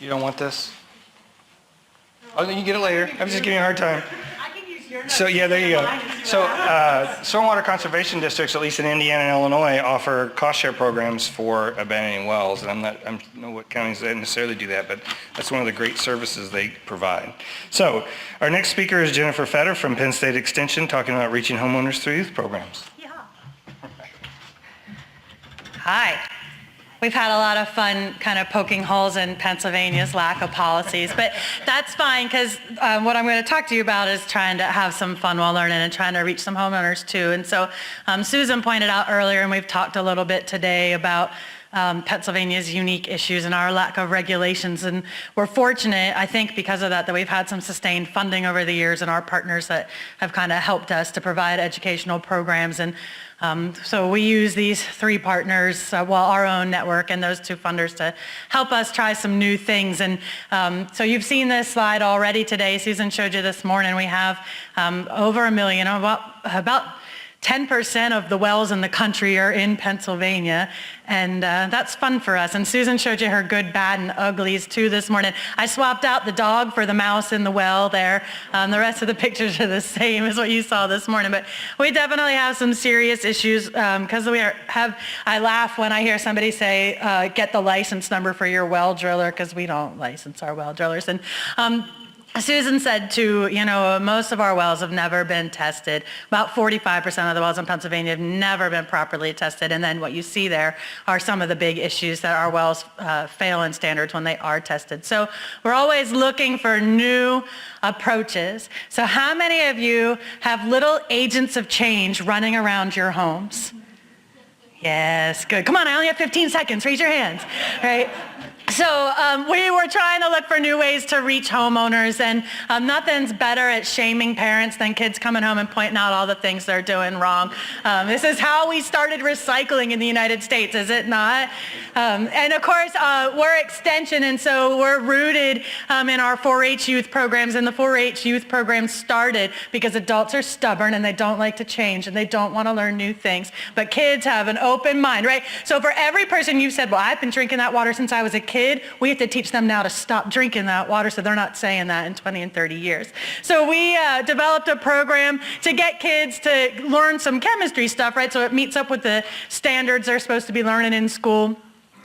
You don't want this? Oh, then you get it later. I'm just giving you a hard time. I can use your notes. So yeah, there you go. So stormwater conservation districts, at least in Indiana and Illinois, offer cost share programs for abandoning wells. And I don't know what counties that necessarily do that, but that's one of the great services they provide. So our next speaker is Jennifer Fetter from Penn State Extension, talking about reaching homeowners through youth programs. Yeah. Hi. We've had a lot of fun kind of poking holes in Pennsylvania's lack of policies, but that's fine because what I'm going to talk to you about is trying to have some fun while learning and trying to reach some homeowners too. And so Susan pointed out earlier, and we've talked a little bit today about Pennsylvania's unique issues and our lack of regulations. And we're fortunate, I think, because of that we've had some sustained funding over the years and our partners that have kind of helped us to provide educational programs. And so we use these three partners, our own network and those two funders to help us try some new things. And so you've seen this slide already today. Susan showed you this morning. We have over 1 million, about 10% of the wells in the country are in Pennsylvania, and that's fun for us. And Susan showed you her good, bad, and uglies too this morning. I swapped out the dog for the mouse in the well there. The rest of the pictures are the same as what you saw this morning, but we definitely have some serious issues because I laugh when I hear somebody say, get the license number for your well driller, because we don't license our well drillers. And Susan said too, most of our wells have never been tested. About 45% of the wells in Pennsylvania have never been properly tested. And then what you see there are some of the big issues that our wells fail in standards when they are tested. So we're always looking for new approaches. So how many of you have little agents of change running around your homes? Yes, good. Come on, I only have 15 seconds. Raise your hands, right? So we were trying to look for new ways to reach homeowners, and nothing's better at shaming parents than kids coming home and pointing out all the things they're doing wrong. This is how we started recycling in the United States, is it not? And of course, we're Extension, and so we're rooted in our 4-H youth programs, and the 4-H youth programs started because adults are stubborn and they don't like to change and they don't want to learn new things, but kids have an open mind, right? So for every person you said, well, I've been drinking that water since I was a kid, we have to teach them now to stop drinking that water so they're not saying that in 20 and 30 years. So we developed a program to get kids to learn some chemistry stuff, right? So it meets up with the standards they're supposed to be learning in school.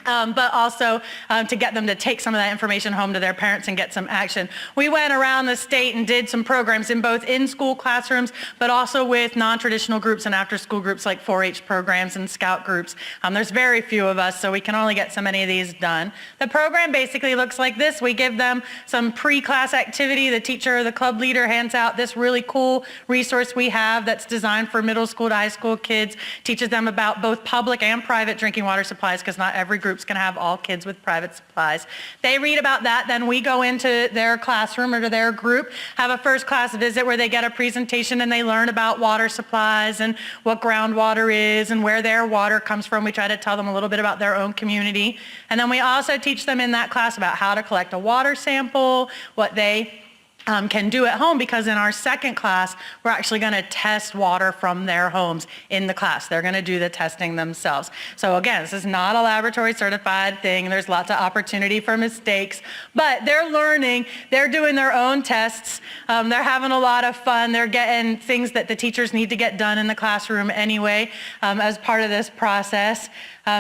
But also to get them to take some of that information home to their parents and get some action. We went around the state and did some programs in both in-school classrooms, but also with non-traditional groups and after-school groups like 4-H programs and scout groups. There's very few of us, so we can only get so many of these done. The program basically looks like this. We give them some pre-class activity. The teacher or the club leader hands out this really cool resource we have that's designed for middle school to high school kids, teaches them about both public and private drinking water supplies, because not every group can have all kids with private supplies. They read about that, then we go into their classroom or to their group, have a first class visit where they get a presentation and they learn about water supplies and what groundwater is and where their water comes from. We try to tell them a little bit about their own community. And then we also teach them in that class about how to collect a water sample, what they can do at home, because in our second class, we're actually going to test water from their homes in the class. They're going to do the testing themselves. So again, this is not a laboratory certified thing. There's lots of opportunity for mistakes, but they're learning. They're doing their own tests. They're having a lot of fun. They're getting things that the teachers need to get done in the classroom anyway as part of this process.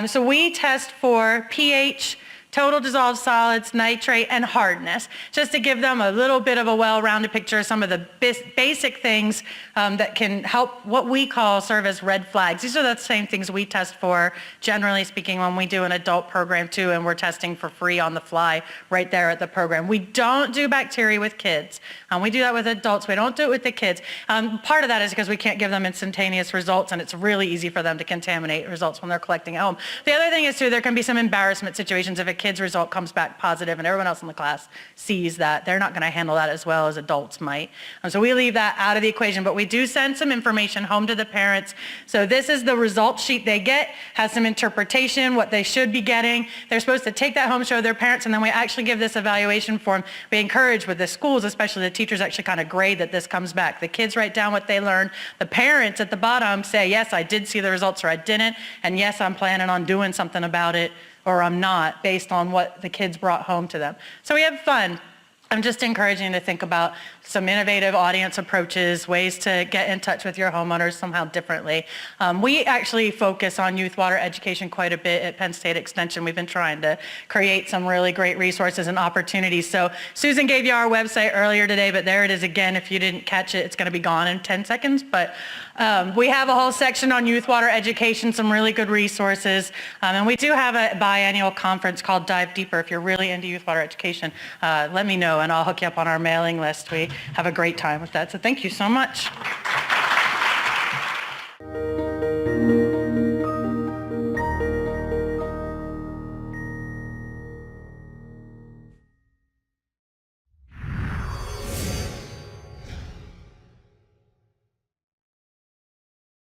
So we test for pH, total dissolved solids, nitrate, and hardness, just to give them a little bit of a well-rounded picture of some of the basic things that can help what we call serve as red flags. These are the same things we test for, generally speaking, when we do an adult program too, and we're testing for free on the fly right there at the program. We don't do bacteria with kids. We do that with adults. We don't do it with the kids. Part of that is because we can't give them instantaneous results, and it's really easy for them to contaminate results when they're collecting at home. The other thing is too, there can be some embarrassment situations if a kid's result comes back positive and everyone else in the class sees that. They're not going to handle that as well as adults might. So we leave that out of the equation, but we do send some information home to the parents. So this is the result sheet they get, has some interpretation, what they should be getting. They're supposed to take that home, show their parents, and then we actually give this evaluation form. We encourage with the schools, especially the teachers, actually kind of grade that this comes back. The kids write down what they learned. The parents at the bottom say, yes, I did see the results, or I didn't, and yes, I'm planning on doing something about it or I'm not, based on what the kids brought home to them. So we have fun. I'm just encouraging to think about some innovative audience approaches, ways to get in touch with your homeowners somehow differently. We actually focus on youth water education quite a bit at Penn State Extension. We've been trying to create some really great resources and opportunities. So Susan gave you our website earlier today, but there it is again. If you didn't catch it, it's going to be gone in 10 seconds. But we have a whole section on youth water education, some really good resources. And we do have a biannual conference called Dive Deeper. If you're really into youth water education, let me know and I'll hook you up on our mailing list. We have a great time with that. So thank you so much.